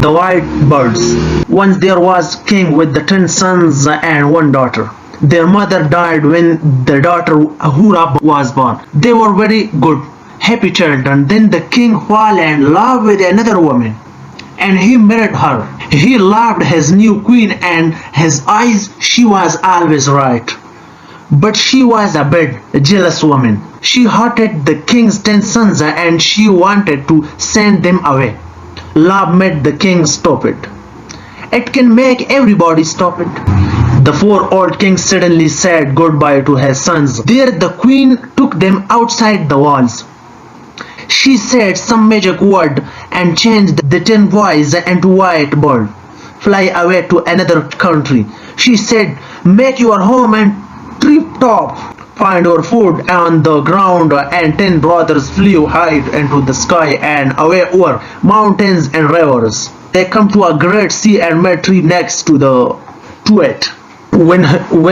The White Birds. Once there was king with the 10 sons and 1 daughter. Their mother died when the daughter Hura was born. They were very good, happy children. Then the king fell in love with another woman, and he married her. He loved his new queen and his eyes, she was always right. But she was a bad, jealous woman. She hated the king's 10 sons and she wanted to send them away. Love made the king stop it. It can make everybody stop it. The 4 old kings suddenly said goodbye to his sons. There the queen took them outside the walls. She said some magic word and changed the 10 boys into white bird. Fly away to another country. She said, make your home and trip top. Find your food on the ground, and 10 brothers flew high into the sky and away over mountains and rivers. They come to a great sea and made tree next to it. When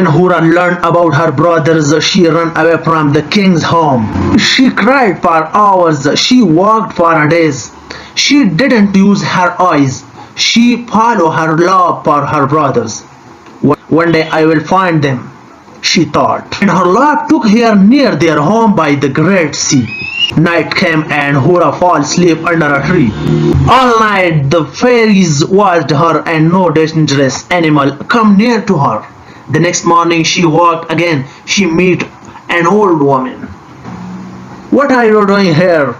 Hura learned about her brothers, she ran away from the king's home. She cried for hours. She walked for days. She didn't use her eyes. She followed her love for her brothers. One day I will find them, she thought. And her love took her near their home by the great sea. Night came and Hura fell asleep under a tree. All night the fairies watched her and no dangerous animal come near to her. The next morning she woke again. She met an old woman. What are you doing here?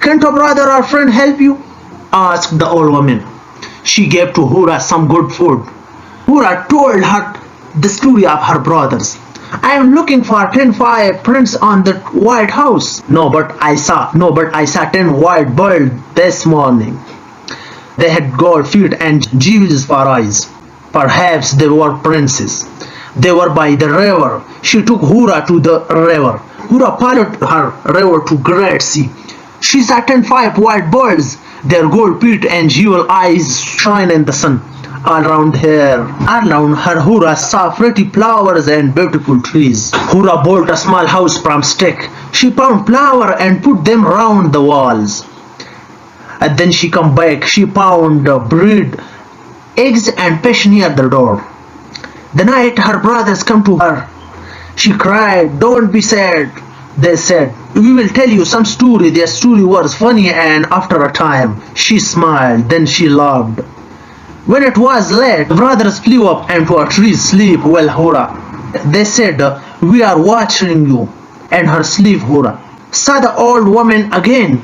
Can't a brother or friend help you? Asked the old woman. She gave to Hura some good food. Hura told her the story of her brothers. I am looking for 10 fire prints on the White House. No, but I saw 10 white birds this morning. They had gold feet and jewels for eyes. Perhaps they were princes. They were by the river. She took Hura to the river. Hura followed her river to great sea. She saw 10 white birds. Their gold feet and jewel eyes shine in the sun. All around her Hura saw pretty flowers and beautiful trees. Hura built a small house from stick. She found flower and put them round the walls. And then she come back. She found bread, eggs and fish near the door. The night her brothers come to her. She cried, don't be sad. They said, we will tell you some story. Their story was funny, and after a time she smiled. Then she laughed. When it was late, the brothers flew up into a tree sleep well Hura. They said, we are watching you. And her sleep Hura saw the old woman again.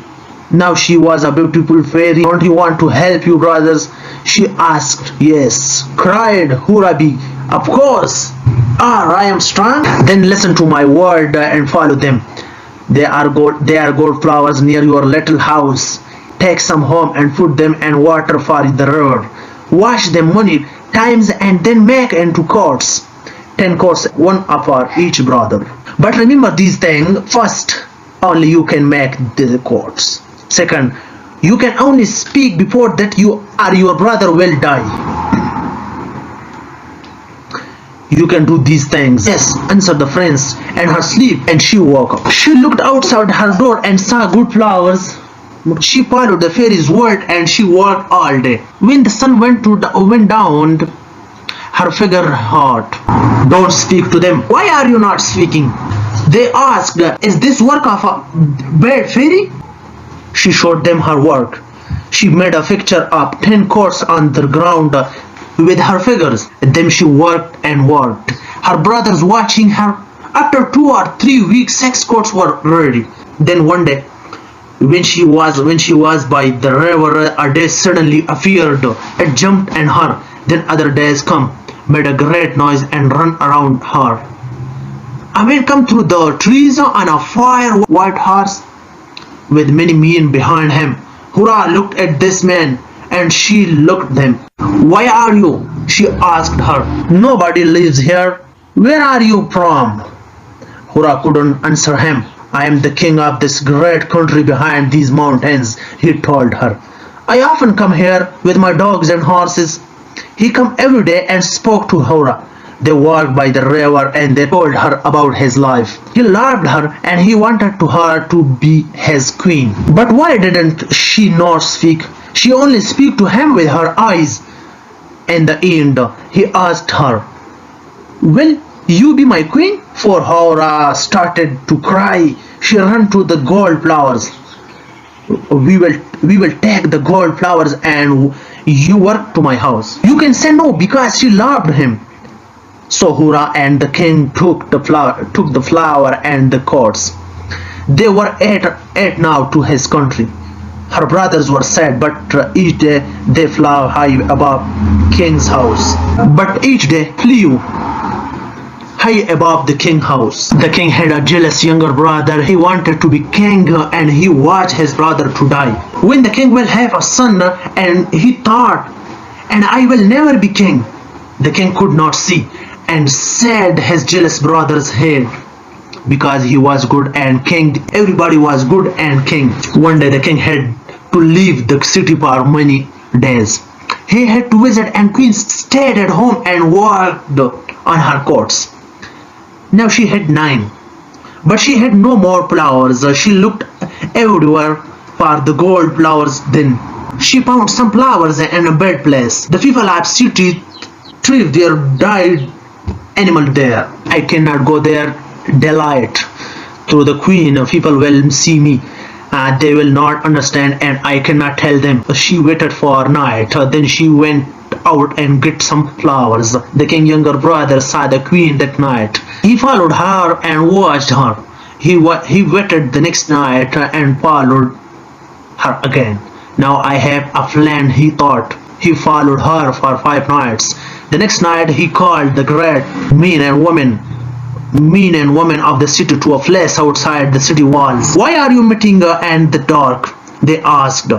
Now she was a beautiful fairy. Don't you want to help you brothers? She asked. Yes, cried Hurabi. Of course. I am strong. Then listen to my word and follow them. There are gold flowers near your little house. Take some home and put them in water for the river. Wash them many times and then make into coats. 10 coats, 1 for each brother. But remember these things. First, only you can make the coats. Second, you can only speak before that you or your brother will die. You can do these things. Yes, answered the friends and her sleep, and she woke up. She looked outside her door and saw good flowers. She followed the fairy's word and she worked all day. When the sun went down, her figure hurt. Don't speak to them. Why are you not speaking? They asked. Is this work of a bad fairy? She showed them her work. She made a picture of 10 coats on the ground with her figures. Then she worked and worked. Her brothers watching her. After 2 or 3 weeks, 6 coats were ready. Then one day, when she was by the river, a day suddenly appeared. It jumped on her. Then other days come, made a great noise and run around her. A man come through the trees on a fire white horse with many men behind him. Hura looked at this man and she looked them. Why are you? She asked her. Nobody lives here. Where are you from? Hura couldn't answer him. I am the king of this great country behind these mountains, he told her. I often come here with my dogs and horses. He came every day and spoke to Hura. They walked by the river and they told her about his life. He loved her and he wanted her to be his queen. But why didn't she not speak? She only speak to him with her eyes. In the end, he asked her, "Will you be my queen?" For Hora started to cry. She ran to the gold flowers. We will take the gold flowers and you work to my house. You can say no because she loved him. So Hura and the king took the flower and the cords. They were eight now to his country. Her brothers were sad, but each day they flew high above king's house. But each day flew high above the king's house. The king had a jealous younger brother. He wanted to be king and he watched his brother to die. When the king will have a son, and he thought, and I will never be king. The king could not see and said his jealous brother's head because he was good and king. Everybody was good and king. One day the king had to leave the city for many days. He had to visit and queen stayed at home and worked on her courts. Now she had 9, but she had no more flowers. She looked everywhere for the gold flowers. Then she found some flowers in a bad place. The people of city threw their died animal there. I cannot go there. Delight to the queen. People will see me. They will not understand and I cannot tell them. She waited for night. Then she went out and get some flowers. The king's younger brother saw the queen that night. He followed her and watched her. He waited the next night and followed her again. Now I have a plan, he thought. He followed her for 5 nights. The next night he called the great men and women of the city to a place outside the city walls. Why are you meeting in the dark? They asked.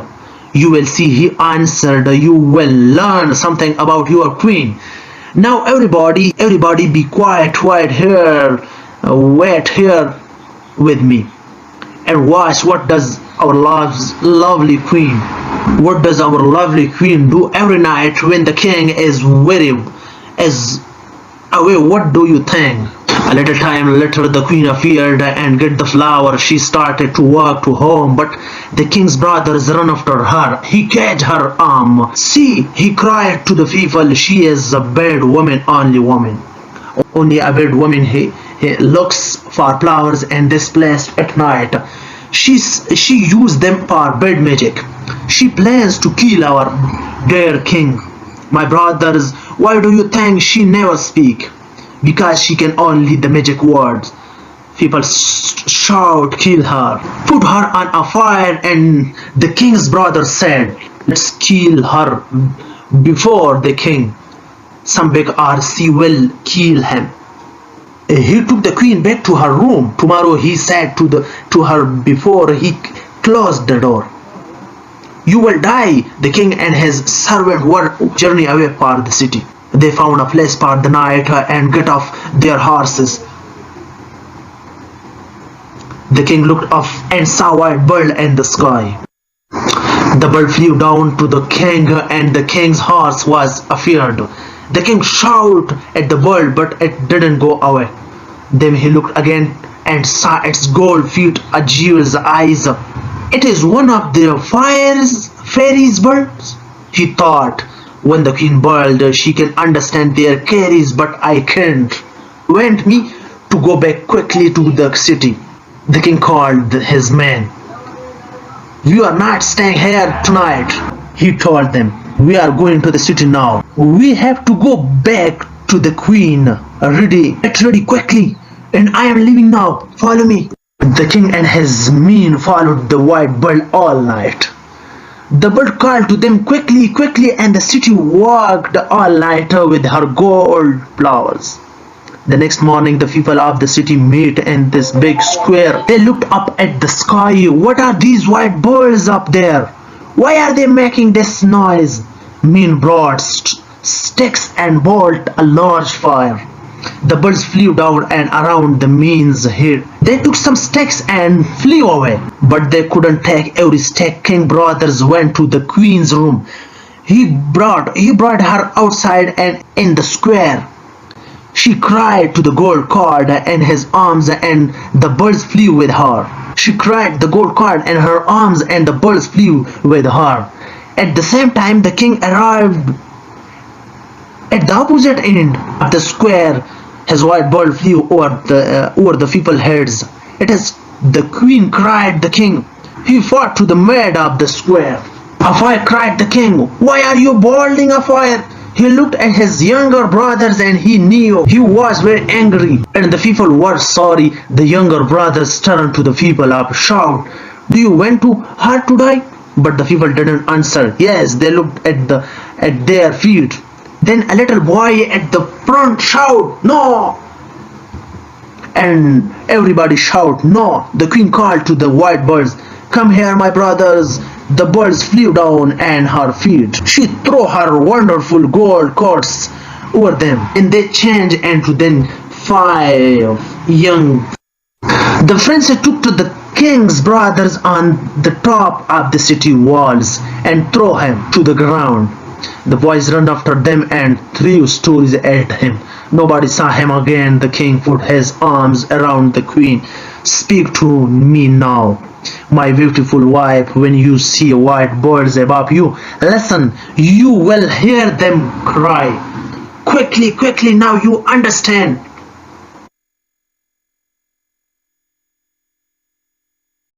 You will see, he answered. You will learn something about your queen. Now everybody be quiet, wait here with me and watch what does our lovely queen do every night when the king is away. What do you think? A little time later the queen appeared and get the flower. She started to walk to home, but the king's brothers ran after her. He catch her arm. See, he cried to the people, she is a bad woman, only a bad woman. He looks for flowers in this place at night. She used them for bad magic. She plans to kill our dear king. My brothers, why do you think she never speak? Because she can only the magic words. People shout, kill her, put her on a fire, and the king's brother said, let's kill her before the king. Some big RC will kill him. He took the queen back to her room. Tomorrow, he said to her before he closed the door. You will die. The king and his servant were journey away for the city. They found a place for the night and get off their horses. The king looked up and saw a white bird in the sky. The bird flew down to the king and the king's horse was afraid. The king shouted at the bird, but it didn't go away. Then he looked again and saw its gold feet, a jewel's eyes. It is one of the fairies' birds, he thought. When the queen bird, she can understand their queries, but I can't. Want me to go back quickly to the city. The king called his men. We are not staying here tonight, he told them. We are going to the city now. We have to go back to the queen. Get ready quickly. And I am leaving now. Follow me. The king and his men followed the white bird all night. The bird called to them, quickly, quickly, and the city walked all night with her gold flowers. The next morning, the people of the city met in this big square. They looked up at the sky. What are these white birds up there? Why are they making this noise? Men brought sticks and built a large fire. The birds flew down and around the men's head. They took some sticks and flew away, but they couldn't take every stick. King brothers went to the queen's room. He brought her outside and in the square. She cried to the gold cord in his arms and the birds flew with her. She cried the gold cord in her arms and the birds flew with her. At the same time, the king arrived at the opposite end of the square. His white ball flew over the people's heads. It is the queen, cried the king. He fought to the mid of the square. A fire, cried the king. Why are you boiling a fire? He looked at his younger brothers and he knew he was very angry. And the people were sorry. The younger brothers turned to the people up, shout, do you want her to die? But the people didn't answer. Yes, they looked at their feet. Then a little boy at the front shout, no! And everybody shout, no! The queen called to the white birds, come here, my brothers. The birds flew down at her feet. She threw her wonderful gold coats over them, and they changed into then 5 young. The princess took to the king's brothers on the top of the city walls and threw him to the ground. The boys ran after them and threw stones at him. Nobody saw him again. The king put his arms around the queen. Speak to me now, my beautiful wife. When you see white birds above you, listen, you will hear them cry. Quickly, quickly, now you understand.